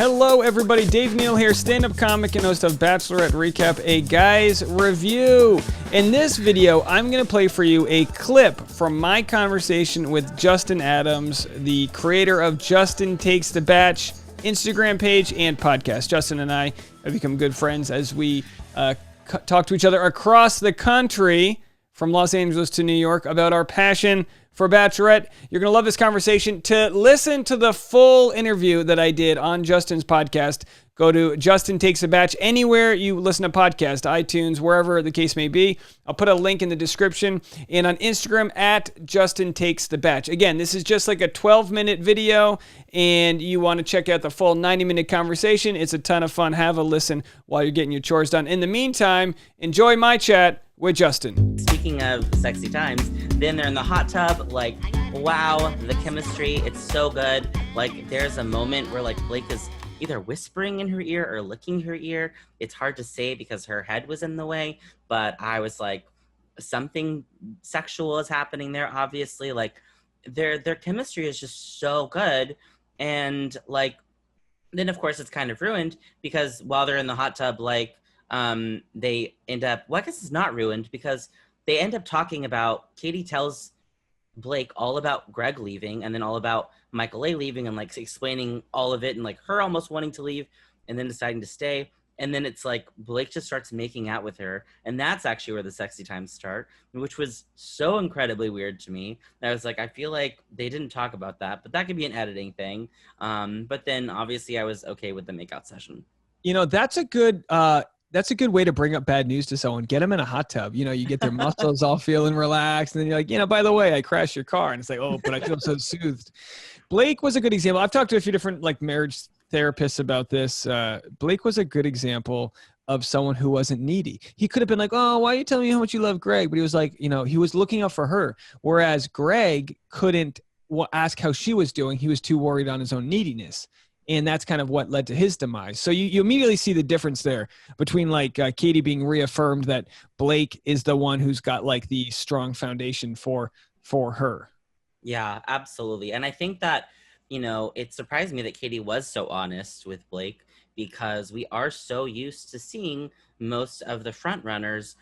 Hello, everybody. Dave Neal here, stand-up comic and host of Bachelorette Recap, a guy's review. In this video, I'm going to play for you a clip from my conversation with Justin Adams, the creator of Justin Takes the Batch Instagram page and podcast. Justin and I have become good friends as we talk to each other across the country, from Los Angeles to New York, about our passion for Bachelorette. You're going to love this conversation. To listen to the full interview that I did on Justin's podcast, go to Justin Takes a Batch anywhere you listen to podcasts, iTunes, wherever the case may be. I'll put a link in the description, and on Instagram at Justin Takes the Batch. Again, this is just like a 12-minute video, and you want to check out the full 90-minute conversation. It's a ton of fun. Have a listen while you're getting your chores done. In the meantime, enjoy my chat with Justin. Speaking of sexy times, then they're in the hot tub, like, wow, the chemistry, it's so good. Like, there's a moment where, like, Blake is either whispering in her ear or licking her ear. It's hard to say because her head was in the way, but I was like, something sexual is happening there, obviously. Like, their chemistry is just so good. And, like, then, of course, it's kind of ruined because while they're in the hot tub, like, they end up, well, I guess it's not ruined because they end up talking about, Katie tells Blake all about Greg leaving and then all about Michael A leaving and like explaining all of it and like her almost wanting to leave and then deciding to stay. And then it's like Blake just starts making out with her. And that's actually where the sexy times start, which was so incredibly weird to me. I was like, I feel like they didn't talk about that, but that could be an editing thing. But then obviously I was okay with the makeout session. You know, that's a good way to bring up bad news to someone. Get them in a hot tub. You know, you get their muscles all feeling relaxed. And then you're like, you know, by the way, I crashed your car. And it's like, oh, but I feel so soothed. Blake was a good example. I've talked to a few different like marriage therapists about this. Blake was a good example of someone who wasn't needy. He could have been like, oh, why are you telling me how much you love Greg? But he was like, you know, he was looking out for her. Whereas Greg couldn't ask how she was doing. He was too worried on his own neediness. And that's kind of what led to his demise. So you immediately see the difference there between like Katie being reaffirmed that Blake is the one who's got like the strong foundation for her. Yeah, absolutely. And I think that, you know, it surprised me that Katie was so honest with Blake because we are so used to seeing most of the front runners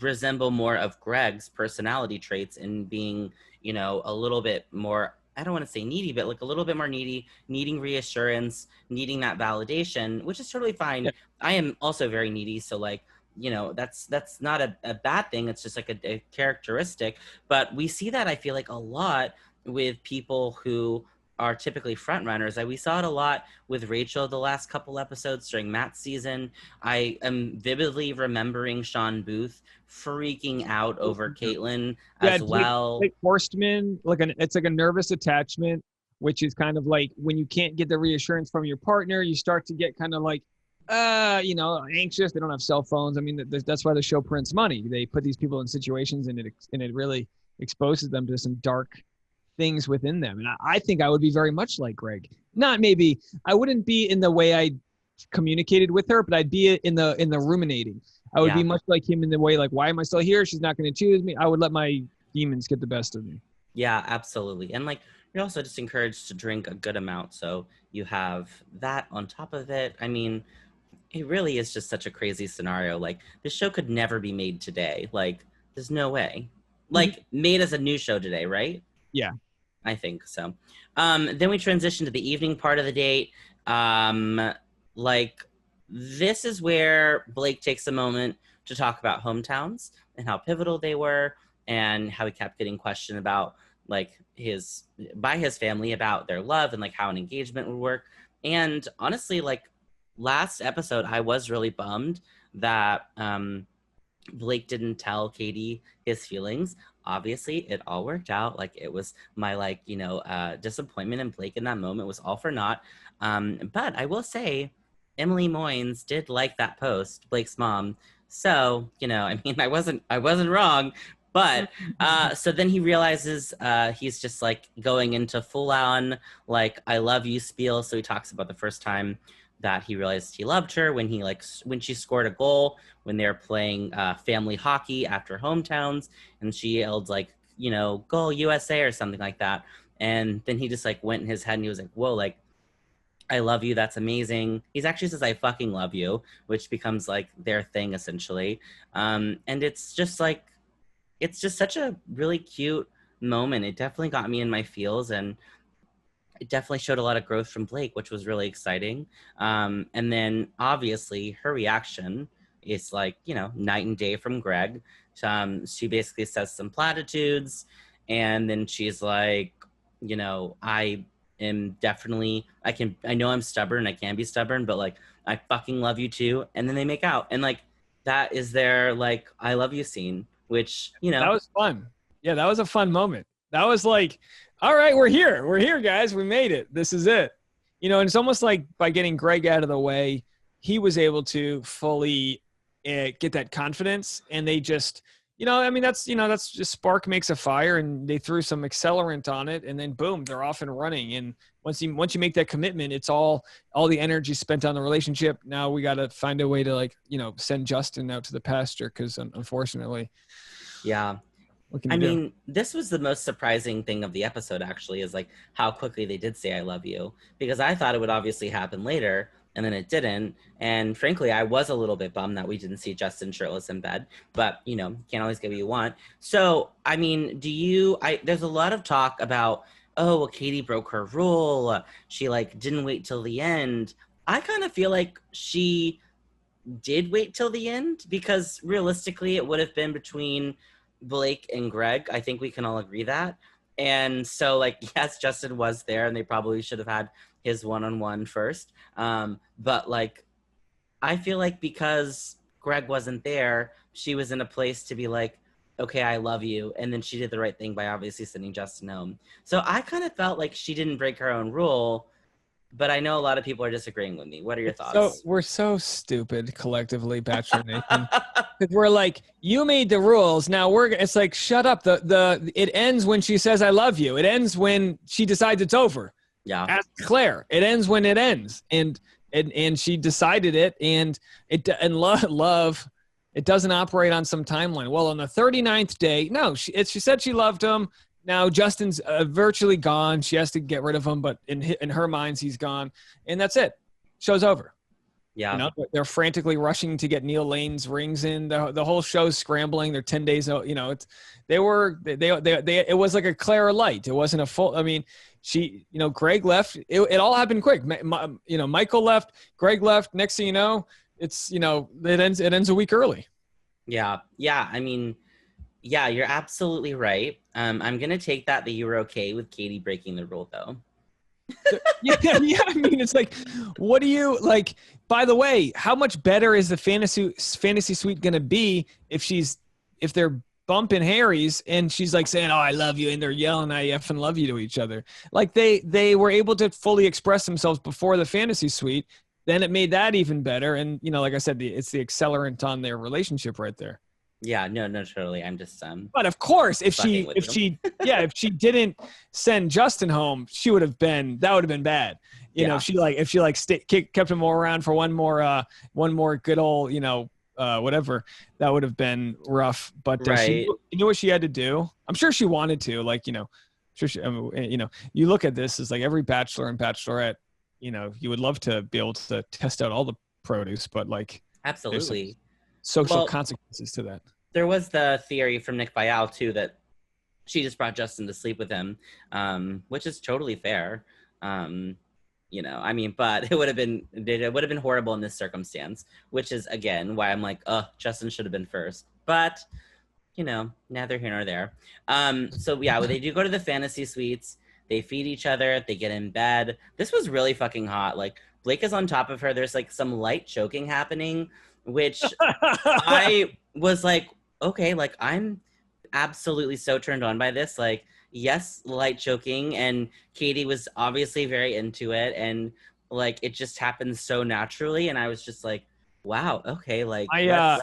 resemble more of Greg's personality traits and being, you know, a little bit more, I don't want to say needy, but like a little bit more needy, needing reassurance, needing that validation, which is totally fine. Yeah. I am also very needy. So like, you know, that's not a bad thing. It's just like a characteristic, but we see that I feel like a lot with people who are typically front runners. We saw it a lot with Rachel the last couple episodes during Matt's season. I am vividly remembering Sean Booth freaking out over Caitlyn as well. Like Horstman, it's like a nervous attachment, which is kind of like when you can't get the reassurance from your partner, you start to get kind of like, you know, anxious. They don't have cell phones. I mean, that's why the show prints money. They put these people in situations and it really exposes them to some dark things within them. And I think I would be very much like Greg. I wouldn't be in the way I communicated with her, but I'd be in the ruminating. I would be much like him in the way, like, why am I still here? She's not going to choose me. I would let my demons get the best of me. Yeah, absolutely. And like, you're also just encouraged to drink a good amount. So you have that on top of it. I mean, it really is just such a crazy scenario. Like, this show could never be made today. Like, there's no way. Like, made as a new show today, right? Yeah. I think so. Then we transition to the evening part of the date. Like, this is where Blake takes a moment to talk about hometowns and how pivotal they were and how he kept getting questioned about, like, by his family about their love and, like, how an engagement would work. And honestly, like, last episode, I was really bummed that Blake didn't tell Katie his feelings. Obviously, it all worked out. Like, it was my, like, you know, disappointment in Blake in that moment was all for naught. But I will say, Emily Moynes did like that post, Blake's mom. So, you know, I mean, I wasn't wrong. But so then he realizes he's just like going into full on, like, I love you spiel. So he talks about the first time that he realized he loved her when she scored a goal when they were playing family hockey after hometowns, and she yelled, like, you know, "Goal USA" or something like that. And then he just like went in his head and he was like, whoa, like, I love you. That's amazing. He actually says, I fucking love you, which becomes like their thing essentially. And it's just like, it's just such a really cute moment. It definitely got me in my feels, and it definitely showed a lot of growth from Blake, which was really exciting. And then obviously her reaction is like, you know, night and day from Greg. She basically says some platitudes, and then she's like, you know, I am definitely, I know I'm stubborn, I can be stubborn, but like, I fucking love you too. And then they make out. And like, that is their like, I love you scene, which, you know. That was fun. Yeah, that was a fun moment. That was like, all right, we're here. We're here, guys. We made it. This is it. You know, and it's almost like by getting Greg out of the way, he was able to fully get that confidence. And they just, you know, I mean, that's just spark makes a fire, and they threw some accelerant on it, and then boom, they're off and running. And once you make that commitment, it's all the energy spent on the relationship. Now we got to find a way to, like, you know, send Justin out to the pasture, because unfortunately. Yeah. I mean, this was the most surprising thing of the episode, actually, is like how quickly they did say I love you, because I thought it would obviously happen later, and then it didn't. And frankly, I was a little bit bummed that we didn't see Justin shirtless in bed, but you know, can't always get what you want. So, I mean, there's a lot of talk about, oh, well, Katie broke her rule. She like didn't wait till the end. I kind of feel like she did wait till the end, because realistically it would have been between Blake and Greg. I think we can all agree that. And so, like, yes, Justin was there, and they probably should have had his one-on-one first. But like, I feel like because Greg wasn't there, she was in a place to be like, okay, I love you. And then she did the right thing by obviously sending Justin home. So I kind of felt like she didn't break her own rule, but I know a lot of people are disagreeing with me. What are your thoughts? So we're so stupid collectively, Bachelor Nation. Because we're like, you made the rules. Now it's like, shut up. It ends when she says, I love you. It ends when she decides it's over. Yeah. Ask Claire. It ends when it ends. And she decided it, and love, it doesn't operate on some timeline. Well, on the 39th day, no, she said she loved him. Now Justin's virtually gone. She has to get rid of him, but in her minds, he's gone, and that's it. Show's over. Yeah, you know, they're frantically rushing to get Neal Lane's rings in. The whole show's scrambling. They're 10 days out. You know, it was like a Clara light. It wasn't a full. I mean, Greg left. It all happened quick. Michael left. Greg left. Next thing you know, it ends a week early. Yeah. I mean, yeah, you're absolutely right. I'm gonna take that you were okay with Katie breaking the rule, though. yeah. I mean, it's like, what do you like? By the way, how much better is the fantasy suite gonna be if they're bumping Harry's and she's like saying, "Oh, I love you," and they're yelling, "I effing love you" to each other? Like they were able to fully express themselves before the fantasy suite. Then it made that even better, and like I said, it's the accelerant on their relationship right there. Yeah, no, totally. I'm just But of course, if she didn't send Justin home, that would have been bad. If she kept him around for one more good old, whatever, that would have been rough. But right. She knew what she had to do. I'm sure she wanted to, you look at this as like every Bachelor and Bachelorette, you would love to be able to test out all the produce, but like, absolutely. Social consequences to that. There was the theory from Nick Viall too that she just brought Justin to sleep with him, which is totally fair. I mean, but it would have been horrible in this circumstance, which is again why I'm like, Justin should have been first. But neither here nor there. So yeah, they do go to the fantasy suites. They feed each other. They get in bed. This was really fucking hot. Like, Blake is on top of her. There's like some light choking happening, which I was like, okay, like I'm absolutely so turned on by this. Like, yes, light choking, and Katie was obviously very into it, and like it just happened so naturally, and I was just like, wow, okay, like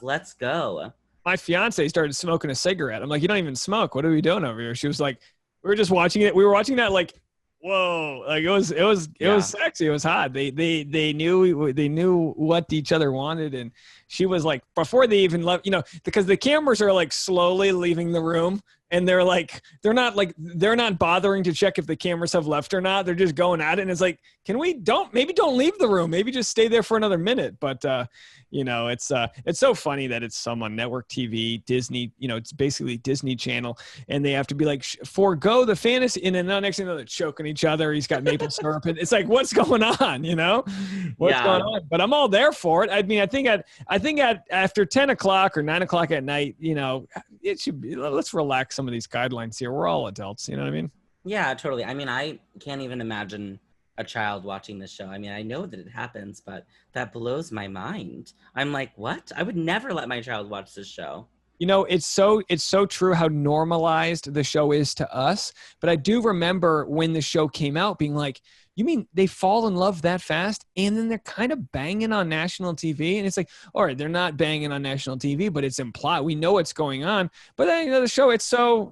let's go. My fiance started smoking a cigarette. I'm like, you don't even smoke. What are we doing over here? She was like, we were just watching it. We were watching that like, whoa, like it was sexy. It was hot. They knew what each other wanted, and she was like, before they even left, because the cameras are like slowly leaving the room, And they're not bothering to check if the cameras have left or not. They're just going at it. And it's like, don't leave the room. Maybe just stay there for another minute. But, it's so funny that it's some on network TV, Disney, it's basically Disney Channel. And they have to be like, forego the fantasy. And then the next thing they're choking each other. He's got maple syrup. And it's like, what's going on? What's going on? But I'm all there for it. I mean, I think after 10 o'clock or 9 o'clock at night, it should be, let's relax some of these guidelines here. We're all adults. You know what I mean? Yeah, totally. I mean, I can't even imagine a child watching this show. I mean, I know that it happens, but that blows my mind. I'm like, what? I would never let my child watch this show. It's so true how normalized the show is to us. But I do remember when the show came out being like, you mean they fall in love that fast? And then they're kind of banging on national TV. And it's like, all right, they're not banging on national TV, but it's implied. We know what's going on. But then, the show, it's so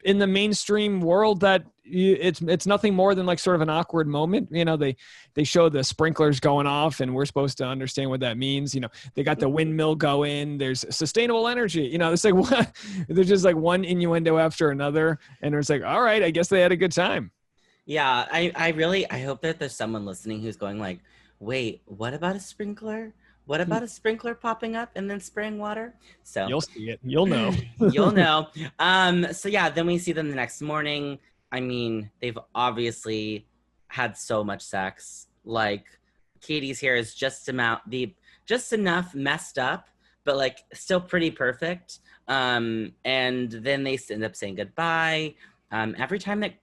in the mainstream world that it's nothing more than like sort of an awkward moment. They show the sprinklers going off and we're supposed to understand what that means. They got the windmill going. There's sustainable energy. It's like, what? There's just like one innuendo after another. And it's like, all right, I guess they had a good time. Yeah, I hope that there's someone listening who's going like, wait, what about a sprinkler? What about a sprinkler popping up and then spraying water? So you'll see it. You'll know. You'll know. So yeah, then we see them the next morning. I mean, they've obviously had so much sex. Like, Katie's hair is just enough messed up, but like still pretty perfect. And then they end up saying goodbye. Every time that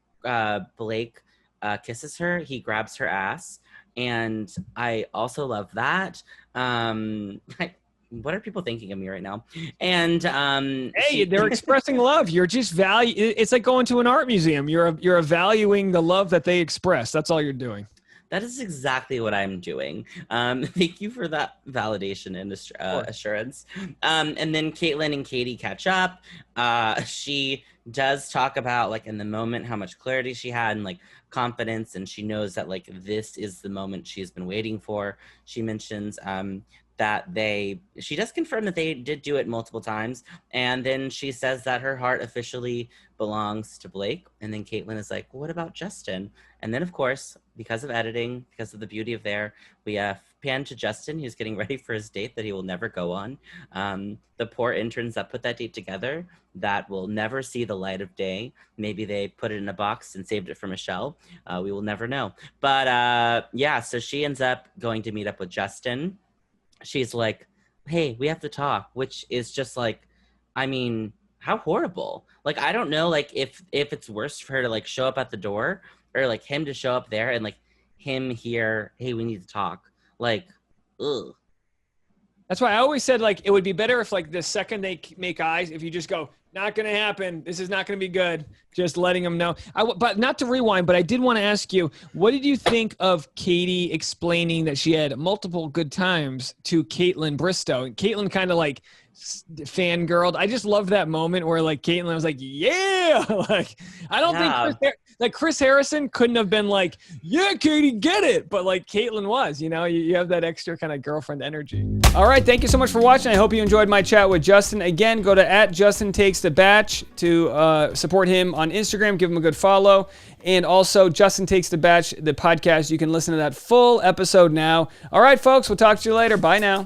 Blake kisses her, he grabs her ass. And I also love that. What are people thinking of me right now? And hey, they're expressing love. You're just it's like going to an art museum. You're valuing the love that they express. That's all you're doing. That is exactly what I'm doing. Thank you for that validation and assurance. And then Caitlin and Katie catch up. She does talk about like in the moment how much clarity she had and like confidence, and she knows that like this is the moment she's been waiting for. She mentions that she does confirm that they did do it multiple times. And then she says that her heart officially belongs to Blake. And then Caitlin is like, what about Justin? And then of course, because of editing, because of the beauty of we pan to Justin, who's getting ready for his date that he will never go on. The poor interns that put that date together, that will never see the light of day. Maybe they put it in a box and saved it for Michelle. We will never know. But so she ends up going to meet up with Justin. She's like, hey, we have to talk, which is just like, I mean, how horrible. Like, I don't know, like, if it's worse for her to, like, show up at the door or, like, him to show up there and, like, him here, hey, we need to talk. Like, ugh. That's why I always said, like, it would be better if, like, the second they make eyes, if you just go, not going to happen. This is not going to be good. Just letting them know. But not to rewind, but I did want to ask you, what did you think of Katie explaining that she had multiple good times to Caitlin Bristow? And Caitlin kind of like fangirled. I just loved that moment where like Caitlin was like, yeah, like I don't think Chris Harrison couldn't have been like, yeah, Katie, get it. But like Caitlin was, you have that extra kind of girlfriend energy. All right. Thank you so much for watching. I hope you enjoyed my chat with Justin. Again, go to @JustinTakesTheBatch to support him on Instagram. Give him a good follow. And also Justin Takes the Batch, the podcast. You can listen to that full episode now. All right, folks, we'll talk to you later. Bye now.